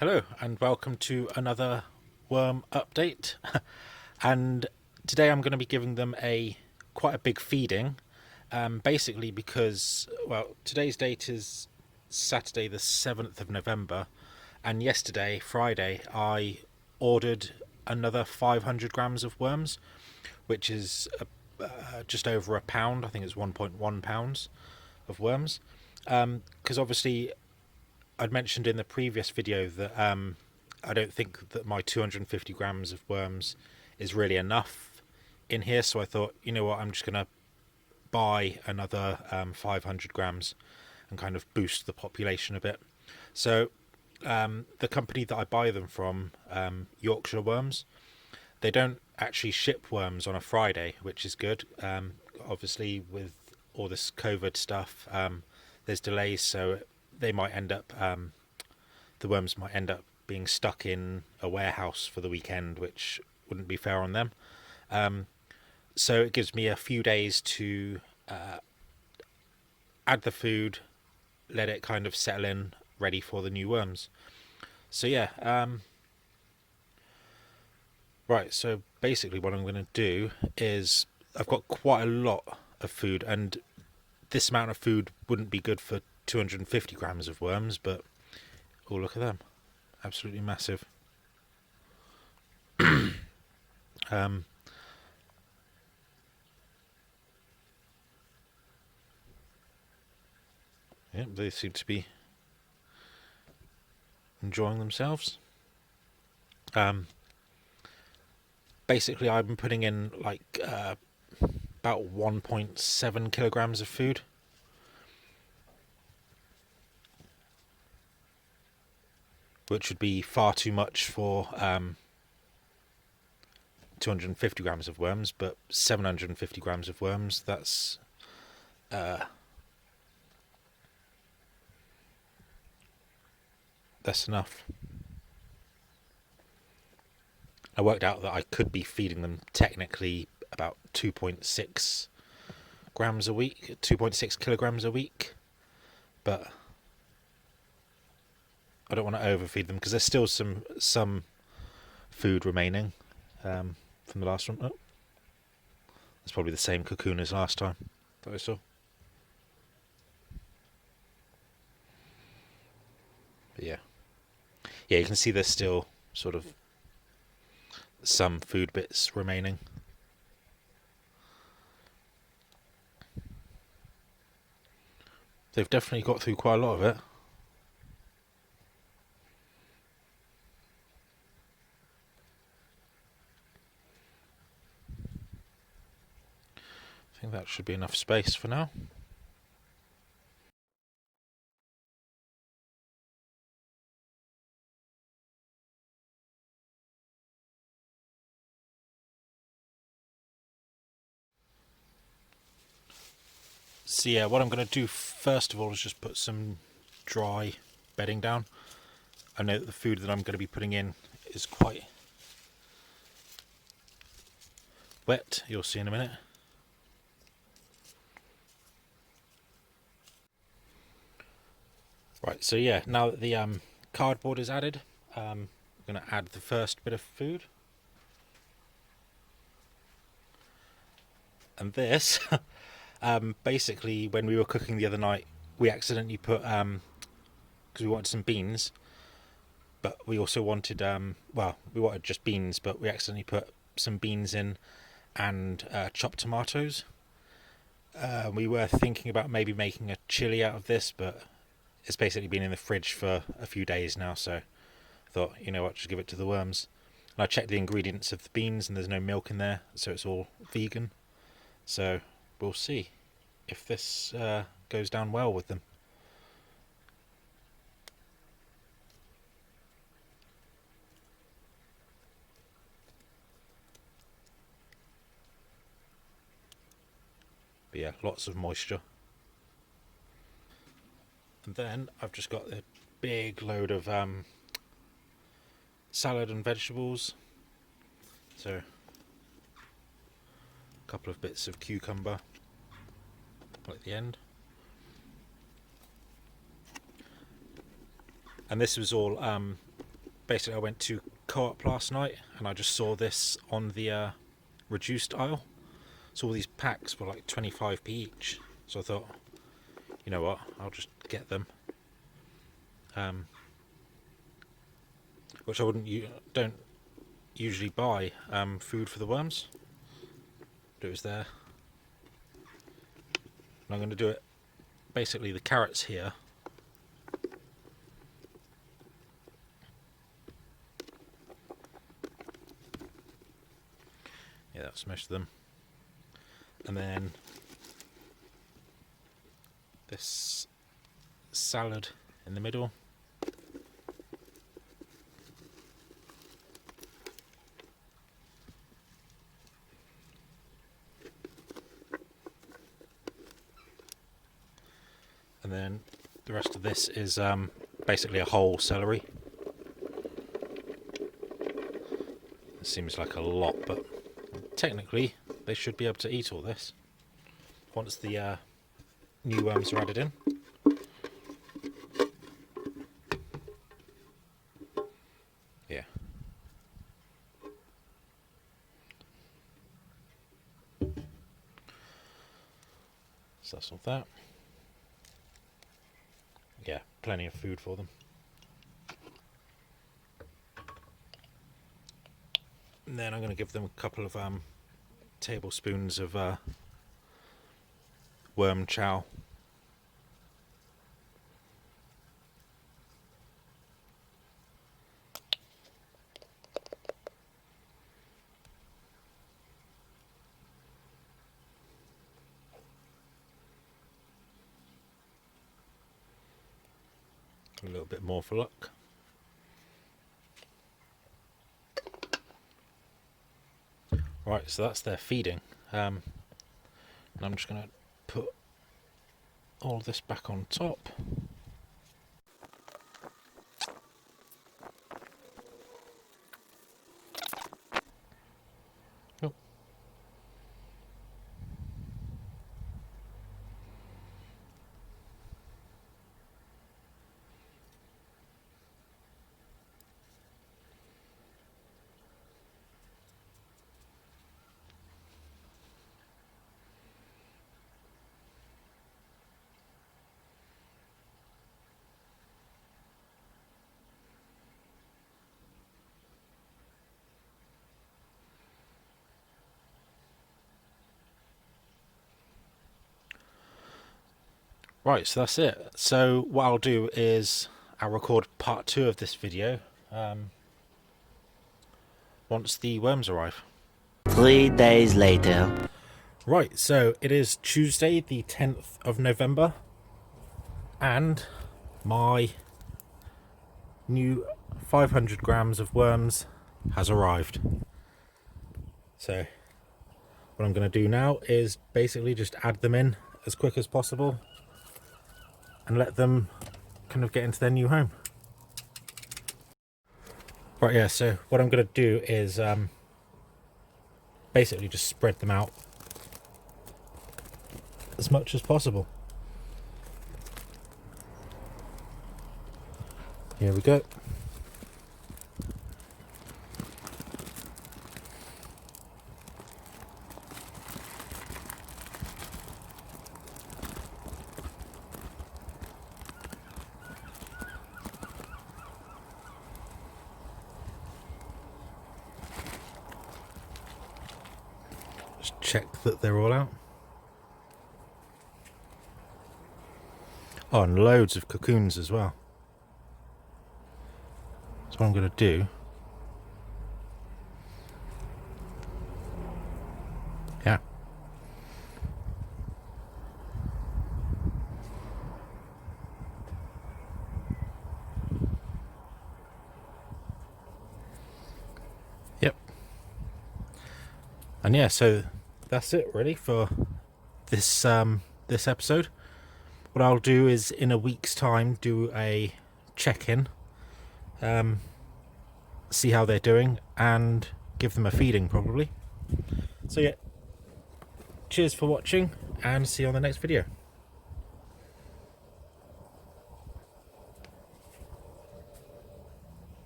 Hello and welcome to another worm update. And today I'm going to be giving them quite a big feeding, basically because today's date is Saturday the 7th of November, and yesterday, Friday, I ordered another 500 grams of worms, which is just over a pound. I think it's 1.1 pounds of worms, because obviously I'd mentioned in the previous video that I don't think that my 250 grams of worms is really enough in here. So I thought, you know what, I'm just going to buy another 500 grams and kind of boost the population a bit. So the company that I buy them from, Yorkshire Worms, they don't actually ship worms on a Friday, which is good. Obviously, with all this COVID stuff, there's delays, so they might end up the worms might end up being stuck in a warehouse for the weekend, which wouldn't be fair on them. So it gives me a few days to add the food, let it kind of settle in, ready for the new worms. So yeah, right. So basically, what I'm going to do is I've got quite a lot of food, and this amount of food wouldn't be good for 250 grams of worms, but oh, look at them. Absolutely massive. Um, yeah, they seem to be enjoying themselves. Um, Basically, I've been putting in like about 1.7 kilograms of food, which would be far too much for 250 grams of worms, but 750 grams of worms, uh, that's enough. I worked out that I could be feeding them technically about 2.6 grams a week, 2.6 kilograms a week, but I don't want to overfeed them because there's still some food remaining from the last one. Oh, it's probably the same cocoon as last time that I saw. But yeah, you can see there's still sort of some food bits remaining. They've definitely got through quite a lot of it. I think that should be enough space for now. So yeah, what I'm going to do first of all is just put some dry bedding down. I know that the food that I'm going to be putting in is quite wet. You'll see in a minute. Right, so yeah, now that the cardboard is added, I'm going to add the first bit of food. And this, basically, when we were cooking the other night, we accidentally put, because we wanted some beans, but we also wanted, we wanted just beans, but we accidentally put some beans in and chopped tomatoes. We were thinking about maybe making a chili out of this, but it's basically been in the fridge for a few days now, so I thought, you know what, just give it to the worms. And I checked the ingredients of the beans, and there's no milk in there, so it's all vegan. So we'll see if this goes down well with them. But yeah, lots of moisture. And then I've just got a big load of salad and vegetables. So a couple of bits of cucumber at the end. And this was all basically I went to Co-op last night and I just saw this on the reduced aisle. So all these packs were like 25p each. So I thought, you know what, I'll just get them. Which I don't usually buy food for the worms. But it was there. And I'm going to do it, basically the carrots here. Yeah, that's most of them. And then this salad in the middle. And then the rest of this is basically a whole celery. It seems like a lot, but technically they should be able to eat all this once the new worms are added in. Yeah. So that's all that. Yeah, plenty of food for them. And then I'm going to give them a couple of tablespoons of worm chow. A little bit more for luck. Right, so that's their feeding. And I'm just going to put all this back on top. Oh. Right, so that's it. So what I'll do is I'll record part 2 of this video once the worms arrive. 3 days later. Right, so it is Tuesday the 10th of November and my new 500 grams of worms has arrived. So what I'm going to do now is basically just add them in as quick as possible and let them kind of get into their new home. Right, yeah, so what I'm going to do is basically just spread them out as much as possible. Here we go. Just check that they're all out. Oh, and loads of cocoons as well. So what I'm going to do, yeah, yep, and yeah, so that's it really for this this episode. What I'll do is in a week's time do a check-in, see how they're doing and give them a feeding probably. So yeah, cheers for watching and see you on the next video.